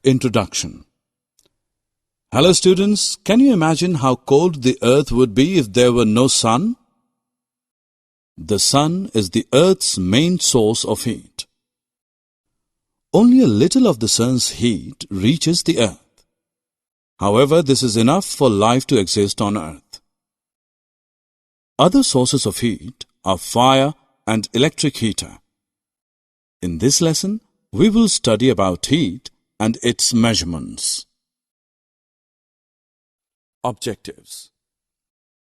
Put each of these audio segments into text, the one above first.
Introduction. Hello students, can you imagine how cold the earth would be if there were no sun? The sun is the earth's main source of heat. Only a little of the sun's heat reaches the earth. However, this is enough for life to exist on earth. Other sources of heat are fire and electric heater. In this lesson, we will study about heat and its measurements. Objectives.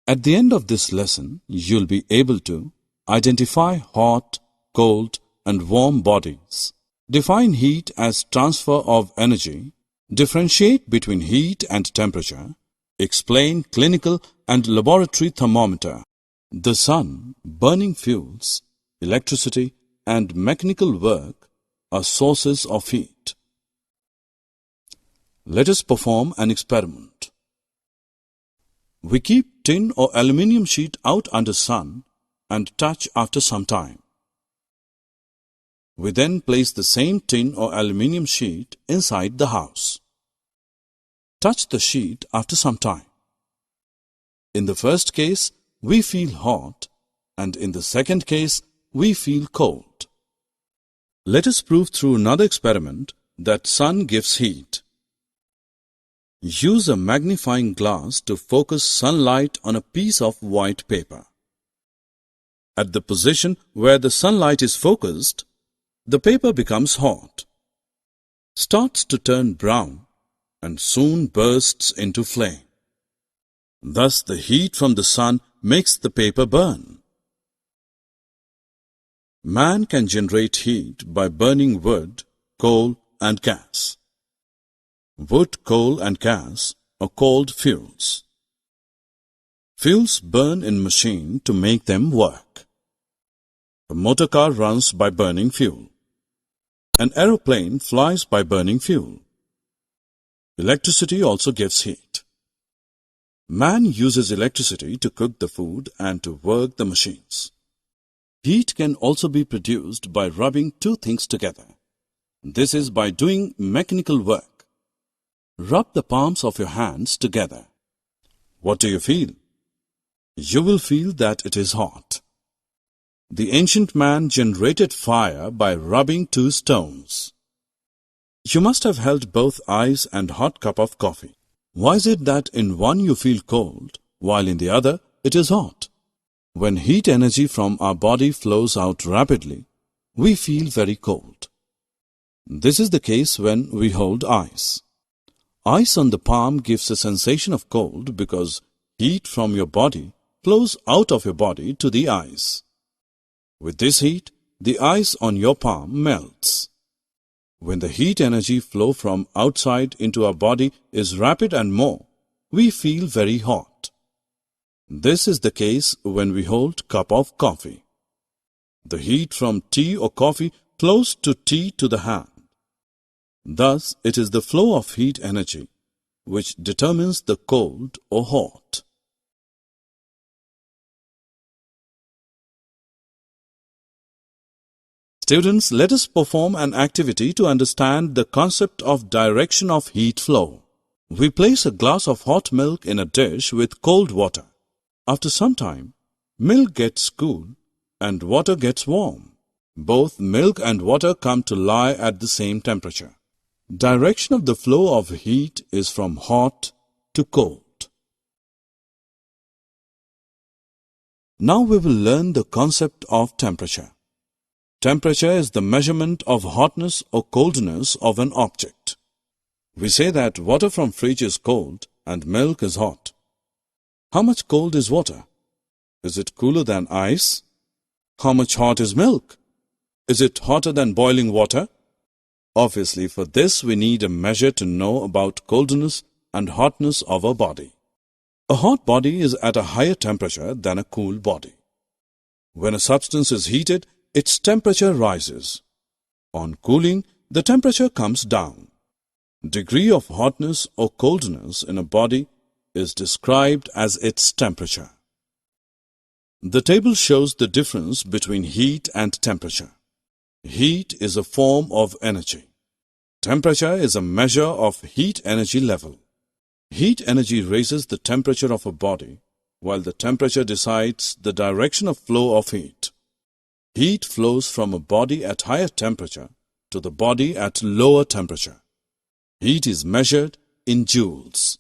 At the end of this lesson, you'll be able to identify hot, cold, and warm bodies, define heat as transfer of energy, differentiate between heat and temperature, explain clinical and laboratory thermometer, the sun, burning fuels, electricity, and mechanical work are sources of heat. Let us perform an experiment. We keep tin or aluminium sheet out under sun and touch after some time. We then place the same tin or aluminium sheet inside the house. Touch the sheet after some time. In the first case, we feel hot, and in the second case, we feel cold. Let us prove through another experiment that sun gives heat. Use a magnifying glass to focus sunlight on a piece of white paper. At the position where the sunlight is focused, the paper becomes hot, starts to turn brown, and soon bursts into flame. Thus, the heat from the sun makes the paper burn. Man can generate heat by burning wood, coal, and gas. Wood, coal, and gas are called fuels. Fuels burn in machine to make them work. A motor car runs by burning fuel. An aeroplane flies by burning fuel. Electricity also gives heat. Man uses electricity to cook the food and to work the machines. Heat can also be produced by rubbing two things together. This is by doing mechanical work. Rub the palms of your hands together. What do you feel? You will feel that it is hot. The ancient man generated fire by rubbing two stones. You must have held both ice and hot cup of coffee. Why is it that in one you feel cold, while in the other it is hot? When heat energy from our body flows out rapidly, we feel very cold. This is the case when we hold ice. Ice on the palm gives a sensation of cold because heat from your body flows out of your body to the ice. With this heat, the ice on your palm melts. When the heat energy flow from outside into our body is rapid and more, we feel very hot. This is the case when we hold cup of coffee. The heat from tea or coffee flows to tea to the hand. Thus, it is the flow of heat energy which determines the cold or hot. Students, let us perform an activity to understand the concept of direction of heat flow. We place a glass of hot milk in a dish with cold water. After some time, milk gets cool and water gets warm. Both milk and water come to lie at the same temperature. Direction of the flow of heat is from hot to cold. Now we will learn the concept of temperature. Temperature is the measurement of hotness or coldness of an object. We say that water from fridge is cold and milk is hot. How much cold is water? Is it cooler than ice? How much hot is milk? Is it hotter than boiling water? Obviously, for this we need a measure to know about coldness and hotness of a body. A hot body is at a higher temperature than a cool body. When a substance is heated, its temperature rises. On cooling, the temperature comes down. Degree of hotness or coldness in a body is described as its temperature. The table shows the difference between heat and temperature. Heat is a form of energy. Temperature is a measure of heat energy level. Heat energy raises the temperature of a body, while the temperature decides the direction of flow of heat. Heat flows from a body at higher temperature to the body at lower temperature. Heat is measured in joules.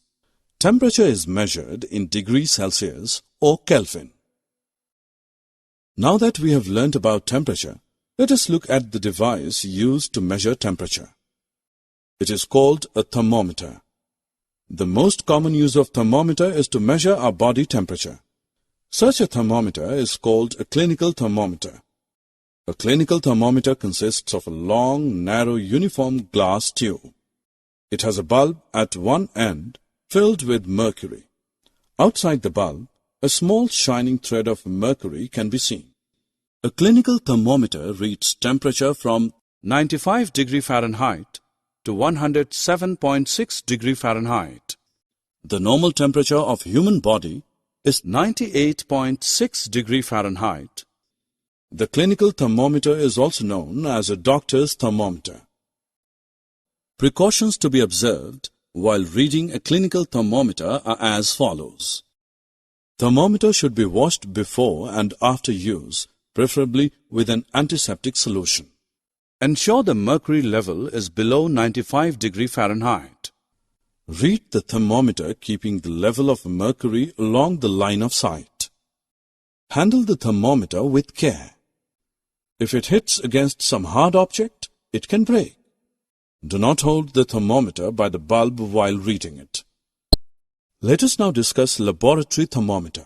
Temperature is measured in degrees Celsius or Kelvin. Now that we have learnt about temperature, let us look at the device used to measure temperature. It is called a thermometer. The most common use of thermometer is to measure our body temperature. Such a thermometer is called a clinical thermometer. A clinical thermometer consists of a long, narrow, uniform glass tube. It has a bulb at one end filled with mercury. Outside the bulb, a small shining thread of mercury can be seen. A clinical thermometer reads temperature from 95 degree Fahrenheit to 107.6 degree Fahrenheit. The normal temperature of human body is 98.6 degree Fahrenheit. The clinical thermometer is also known as a doctor's thermometer. Precautions to be observed while reading a clinical thermometer are as follows. Thermometer should be washed before and after use, preferably with an antiseptic solution. Ensure the mercury level is below 95 degree Fahrenheit. Read the thermometer keeping the level of mercury along the line of sight. Handle the thermometer with care. If it hits against some hard object, it can break. Do not hold the thermometer by the bulb while reading it. Let us now discuss laboratory thermometer.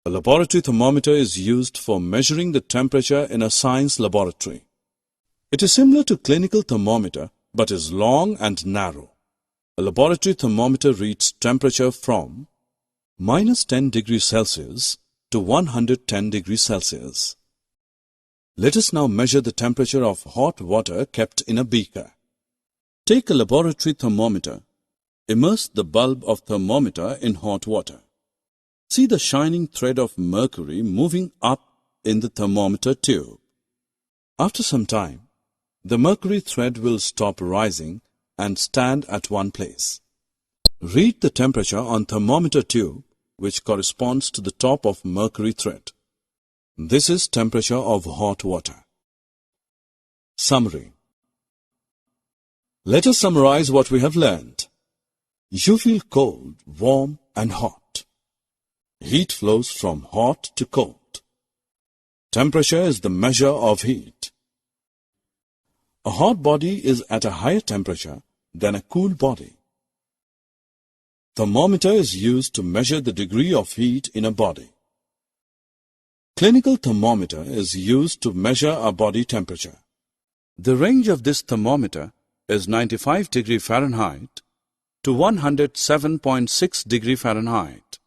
A laboratory thermometer is used for measuring the temperature in a science laboratory. It is similar to clinical thermometer but is long and narrow. A laboratory thermometer reads temperature from -10 degrees Celsius to 110 degrees Celsius. Let us now measure the temperature of hot water kept in a beaker. Take a laboratory thermometer. Immerse the bulb of thermometer in hot water. See the shining thread of mercury moving up in the thermometer tube. After some time, the mercury thread will stop rising and stand at one place. Read the temperature on thermometer tube, which corresponds to the top of mercury thread. This is temperature of hot water. Summary. Let us summarize what we have learned. You feel cold, warm and hot. Heat flows from hot to cold. Temperature is the measure of heat. A hot body is at a higher temperature than a cool body. Thermometer is used to measure the degree of heat in a body. Clinical thermometer is used to measure our body temperature. The range of this thermometer is 95 degree Fahrenheit to 107.6 degree Fahrenheit.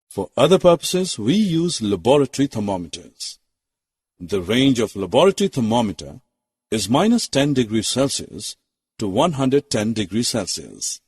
For other purposes, we use laboratory thermometers. The range of laboratory thermometer is -10 degrees Celsius to 110 degrees Celsius.